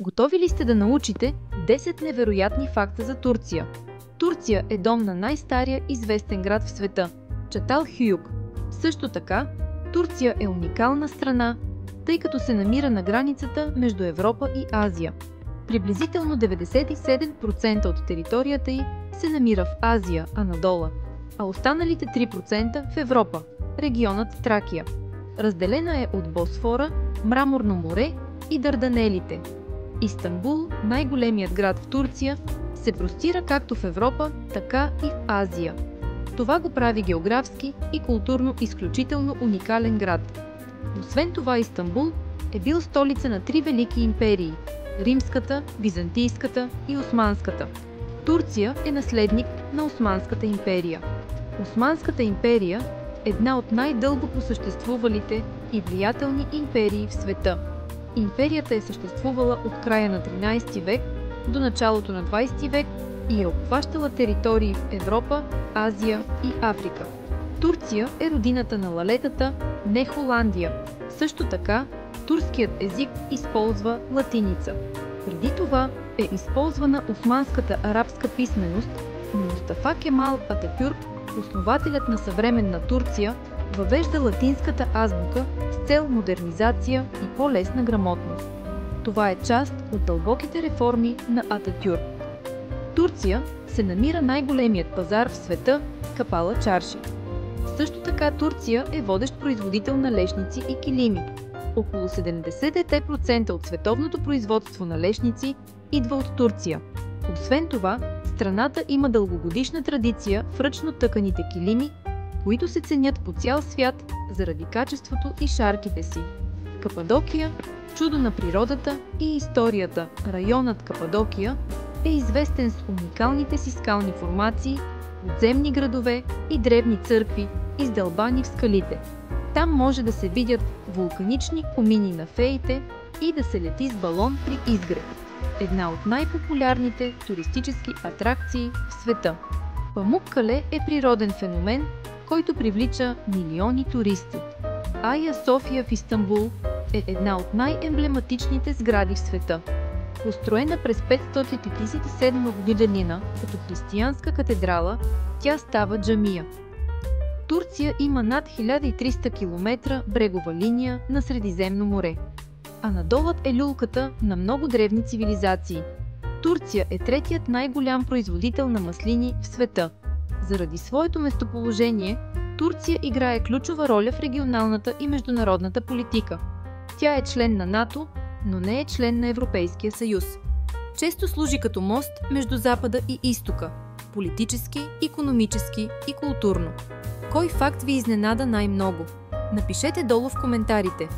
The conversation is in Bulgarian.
Готови ли сте да научите 10 невероятни факта за Турция? Турция е дом на най-стария известен град в света – Чаталхююк. Също така, Турция е уникална страна, тъй като се намира на границата между Европа и Азия. Приблизително 97% от територията й се намира в Азия, Анадола, а останалите 3% в Европа, регионът Тракия. Разделена е от Босфора, Мраморно море и Дарданелите. Истанбул, най-големият град в Турция, се простира както в Европа, така и в Азия. Това го прави географски и културно изключително уникален град. Освен това, Истанбул е бил столица на 3 велики империи – Римската, Византийската и Османската. Турция е наследник на Османската империя. Османската империя е една от най-дълго просъществувалите и влиятелни империи в света. Империята е съществувала от края на 13 век до началото на 20 век и е обхващала територии в Европа, Азия и Африка. Турция е родината на лалетата, не Холандия. Също така, турският език използва латиница. Преди това е използвана османската арабска писменост, но Мустафа Кемал Ататюрк, основателят на съвременна Турция, въвежда латинската азбука с цел модернизация и по-лесна грамотност. Това е част от дълбоките реформи на Ататюрк. В Турция се намира най-големият пазар в света – Капала Чарши. Също така Турция е водещ производител на лешници и килими. Около 70% от световното производство на лешници идва от Турция. Освен това, страната има дългогодишна традиция в ръчно тъканите килими, които се ценят по цял свят заради качеството и шарките си. Кападокия, чудо на природата и историята, районът Кападокия е известен с уникалните си скални формации, подземни градове и древни църкви, издълбани в скалите. Там може да се видят вулканични комини на феите и да се лети с балон при изгрев. Една от най-популярните туристически атракции в света. Памуккале е природен феномен, който привлича милиони туристи. Айя София в Истанбул е една от най-емблематичните сгради в света. Построена през 537 година като християнска катедрала, тя става джамия. Турция има над 1300 км брегова линия на Средиземно море. Анадолът е люлката на много древни цивилизации. Турция е третият най-голям производител на маслини в света. Заради своето местоположение, Турция играе ключова роля в регионалната и международната политика. Тя е член на НАТО, но не е член на Европейския съюз. Често служи като мост между Запада и Изтока – политически, икономически и културно. Кой факт ви изненада най-много? Напишете долу в коментарите.